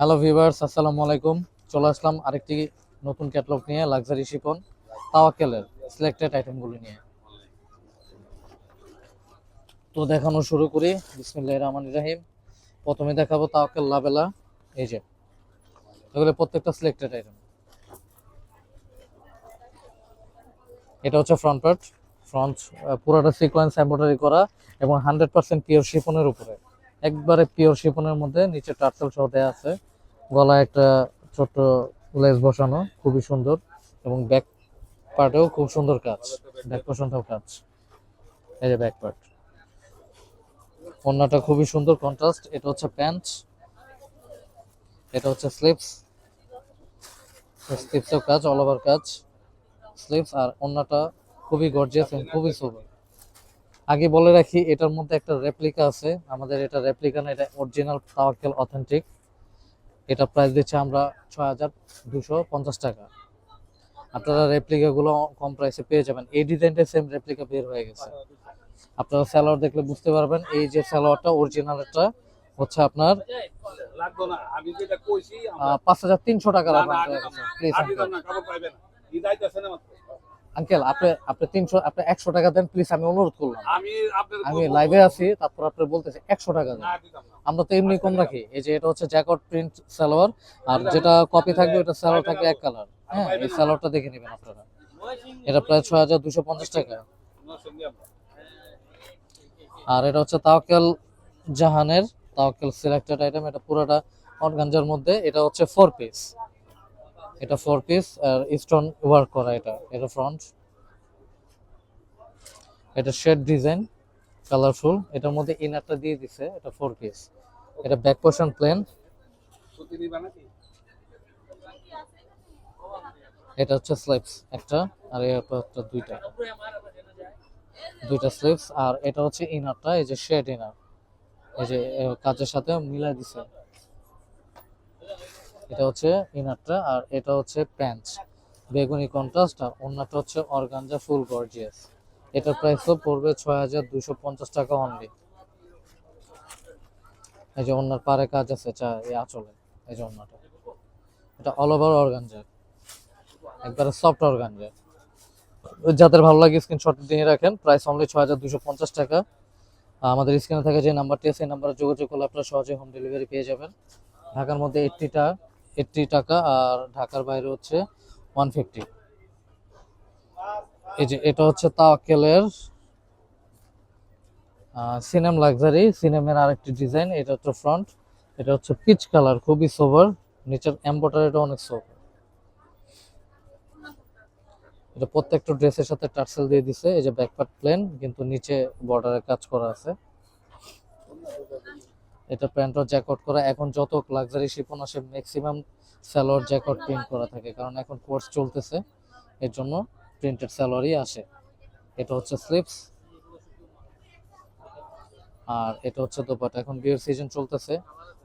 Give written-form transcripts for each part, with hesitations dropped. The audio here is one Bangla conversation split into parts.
হ্যালো ভিউয়ার্স, আসসালামু আলাইকুম। চলে আসলাম আরেকটি নতুন ক্যাটালগ নিয়ে, লাক্সারি শিফন তাওয়াক্কেলের সিলেক্টেড আইটেমগুলো নিয়ে। তো দেখানো শুরু করি। বিসমিল্লাহির রহমানির রহিম। প্রথমে দেখাবো তাওয়াক্কেল লাবেলা। এই যে এগুলো প্রত্যেকটা সিলেক্টেড আইটেম। এটা হচ্ছে ফ্রন্ট পার্ট। ফ্রন্ট পুরোটা সিকোয়েন্স এমব্রয়ডারি করা এবং 100% পিওর শিফনের উপরে, একবারে পিওর শিফনের মধ্যে নিচে টার্সেল সহ দেওয়া আছে। গলায় একটা ছোট্ট লেস বসানো, খুবই সুন্দর। এবং ব্যাক পার্টেও খুব সুন্দর কাজ, ব্যাক পোর্শনটাও কাজ। এই যে ব্যাক পার্ট, ওড়নাটা খুবই সুন্দর কন্ট্রাস্ট। এটা হচ্ছে প্যান্ট, এটা হচ্ছে স্লিভস। স্লিভসেও কাজ, অল ওভার কাজ স্লিভস। আর ওড়নাটা খুবই গর্জিয়াস এবং খুবই সুন্দর। আগে বলে রাখি, এটার মধ্যে একটা রেপ্লিকা আছে। আমাদের এটা রেপ্লিকা না, এটা অরিজিনাল তাওয়াক্কেল অথেন্টিক। এটা প্রাইস দিচ্ছে আমরা ৬,২৫০ টাকা। আপনারা রেপ্লিকা গুলো কম প্রাইসে পেয়ে যাবেন। এই ডিজাইনটা সেম রেপ্লিকা বের হয়ে গেছে। আপনারা সালোয়ার দেখলে বুঝতে পারবেন। এই যে সালোয়ারটা অরিজিনালটা হচ্ছে আপনার ৫,৩০০ টাকা। প্লিজ আঙ্কেল, আপনি আপনি ৩০০, আপনি ১০০ টাকা দেন প্লিজ, আমি অনুরোধ করলাম। আমি লাইভে আছি, তারপর আপনি বলতেছি ১০০ টাকা দেন। আমরা তো এমনি কম রাখি। এই যে এটা হচ্ছে জ্যাকট প্রিন্ট সালোয়ার, আর যেটা কপি থাকবে ওটা সালোয়ার থাকবে এক কালার। হ্যাঁ, এই সালোয়ারটা দেখে নেবেন আপনারা। এটা প্রায় ৬,২৫০ টাকা। আর এটা হচ্ছে তাওয়াক্কেল জাহানের তাওয়াক্কেল সিলেক্টেড আইটেম। এটা পুরোটা অর্গানজার মধ্যে। এটা হচ্ছে 4 পিস। এটা 4 পিস আর স্টোন ওয়ার্ক করা। এটা ফ্রন্ট, এটা শেড ডিজাইন কালারফুল। এটার মধ্যে ইনারটা দিয়ে দিছে। এটা 4 পিস। এটা ব্যাক পোর্শন প্লেন। এটা হচ্ছে স্লিভস একটা, আর এটা দুইটা দুইটা স্লিভস। আর এটা হচ্ছে ইনারটা, এই যে শেড ইনার, এই যে কাজের সাথে মিলাই দিছে। এটা হচ্ছে ইনারটা, আর এটা হচ্ছে প্যান্ট বেগুনি কন্ট্রাস্ট। আর ওড়নাটা হচ্ছে অর্গানজা ফুল গর্জিয়াস। এটার প্রাইসও পড়বে ৬,২৫০ টাকা অনলি। এই যে ওড়নার পারে কাজ আছে, এই আঁচলে। এই যে ওড়নাটা, এটা অল ওভার অর্গানজা, একবারে সফট অর্গানজা। যাদের ভালো লাগে স্ক্রিনশট দিয়ে রাখেন। প্রাইস অনলি ৬,২৫০ টাকা। আমাদের স্ক্রিনে থাকে যে নাম্বারটি আছে, এই নাম্বারে যোগাযোগ করলে আপনারা সহজে হোম ডেলিভারি পেয়ে যাবেন। ঢাকার মধ্যে 80 টাকা, আর ঢাকার বাইরে হচ্ছে 150। এই যে এটা হচ্ছে তাওয়াক্কেলের সিনেম লাক্সারি। সিনেমের আরেকটি ডিজাইন। এটা হচ্ছে ফ্রন্ট, এটা হচ্ছে পিচ কালার, খুবই সোভার। নিচের এমব্রয়ডারিটা অনেক সোভার। এটা প্রত্যেকটা ড্রেসের সাথে টার্সেল দিয়ে দিছে। এই যে ব্যাক পার্ট প্লেন, কিন্তু নিচে বর্ডারের কাজ করা আছে। এটা প্যান্টও জ্যাকট করা। এখন যত লাক্সারি শিফন আসে ম্যাক্সিমাম সালোয়ার জ্যাকট প্রিন্ট করা থাকে, কারণ এখন কোর্স চলতেছে, এর জন্য প্রিন্টেড সালোয়ারই আসে। এটা হচ্ছে স্লিভস, আর এটা হচ্ছে দোপাট্টা। এখন বিয়ের সিজন চলতেছে,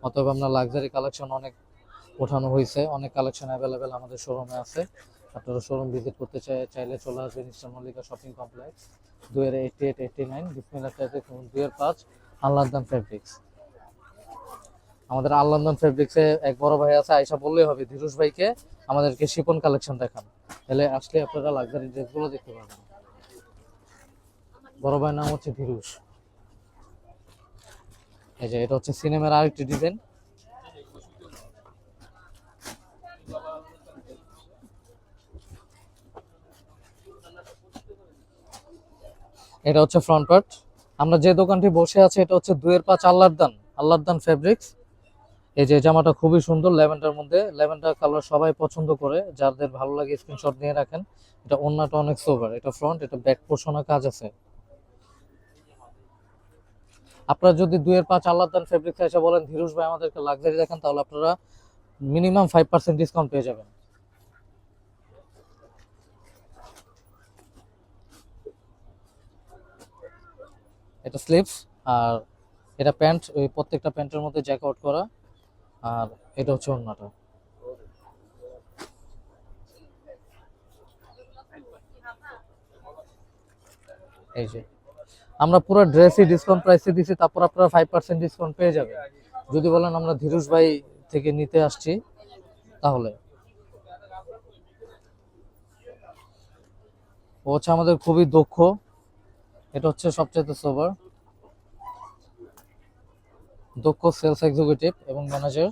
অতএব আমরা লাক্সারি কালেকশন অনেক ওঠানো হয়েছে। অনেক কালেকশন অ্যাভেলেবেল আমাদের শোরুমে আছে। আপনারা শোরুম ভিজিট করতে চাইলে চলে আসবেন ইস্টার্ন মল্লিকা শপিং কমপ্লেক্স, 2-88-89 বিসমিল্লাহ ফেব্রিক্স, 2-5 আল-আদনান ফেব্রিক্স। আমাদের আল-আদনান ফেব্রিক্সে এক বড় ভাই আছে, আয়সা বললেই হবে ধীরুজ ভাইকে আমাদেরকে শিপন কালেকশন দেখান, তাহলে আসলে আপনারা লাক্সারি ড্রেসগুলো দেখতে পাবেন। বড় ভাইয়ের নাম হচ্ছে ধীরুজ। এই যে এটা হচ্ছে সিনেমার আরেকটি ডিজাইন। এটা হচ্ছে ফ্রন্ট পার্ট। আমরা যে দোকানটি বসে আছে এটা হচ্ছে 2-5 আল্লাহদান ফেব্রিক্স। এই যে জামাটা খুবই সুন্দর, ল্যাভেন্ডার মধ্যে। ল্যাভেন্ডার কালার সবাই পছন্দ করে, যাদের ভালো লাগে স্ক্রিনশট নিয়ে রাখেন। এটা ওড়নাটা অনেক সোভার। এটা ফ্রন্ট, এটা ব্যাক পোর্শনে কাজ আছে। আপনারা যদি 2-5 আল্লাহদান ফেব্রিক্স এসে বলেন ধীরুজ ভাই আমাদেরকে লাক্সারি দেখেন, তাহলে আপনারা মিনিমাম 5% ডিসকাউন্ট পেয়ে যাবেন। এটা স্লিভস, আর এটা প্যান্ট। ওই প্রত্যেকটা প্যান্টের মধ্যে জ্যাক আউট করা। আর এটা হচ্ছে ওড়নাটা। এই যে আমরা পুরো ড্রেসই ডিসকাউন্ট প্রাইসে দিছি, তারপর আপনারা 5% ডিসকাউন্ট পেয়ে যাবেন। যদি বলেন আমরা ধীরুজ ভাই থেকে নিতে আসছি তাহলে। ও হচ্ছে আমাদের খুবই দক্ষ, এটা হচ্ছে সবচেয়ে সোবার দক্ষ সেলস এক্সিকিউটিভ এবং ম্যানেজার।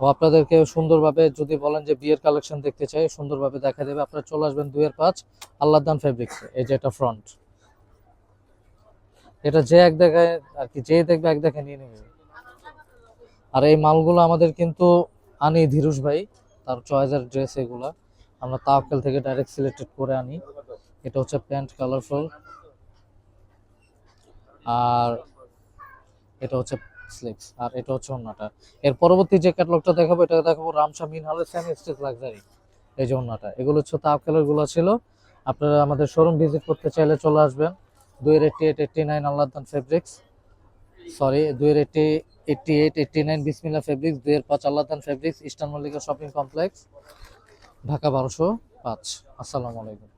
ও আপনাদেরকে সুন্দরভাবে যদি বলেন যে বিয়ের কালেকশন দেখতে চাই, সুন্দরভাবে দেখা দেবে। আপনারা চলে আসবেন 2-5 আল্লাহদান ফেব্রিক্স। এই যে এটা ফ্রন্ট, এটা যে এক দেখায় আর কি, যে দেখবে এক দেখে নিয়ে নেবে। আর এই মালগুলো আমাদের কিন্তু আনি ধীরুষ ভাই, তার চয়েসের ড্রেস এগুলা আমরা তাওয়াক্কেল থেকে ডাইরেক্ট সিলেক্টেড করে আনি। এটা হচ্ছে প্যান্ট কালারফুল, আর এটা হচ্ছে স্লিভস, আর এটা হচ্ছে ওন্নাটা। এর পরবর্তী যে ক্যাটালগটা দেখাবো, এটা দেখাবো রামসা মিনহালের সেমি স্টিচ লাক্সারি। এই যে ওন্নাটা, এগুলো হচ্ছে তাওয়াক্কেলের গুলো ছিল। আপনারা আমাদের শোরুম ভিজিট করতে চাইলে চলে আসবেন 2-88-89 আল্লাহদান ফেব্রিক্স, সরি 2-88-89 বিসমিল্লাহ fabrics, 2-5 Allahdan fabrics, eastern Mallika shopping complex, Dhaka 1205। আসসালামু আলাইকুম।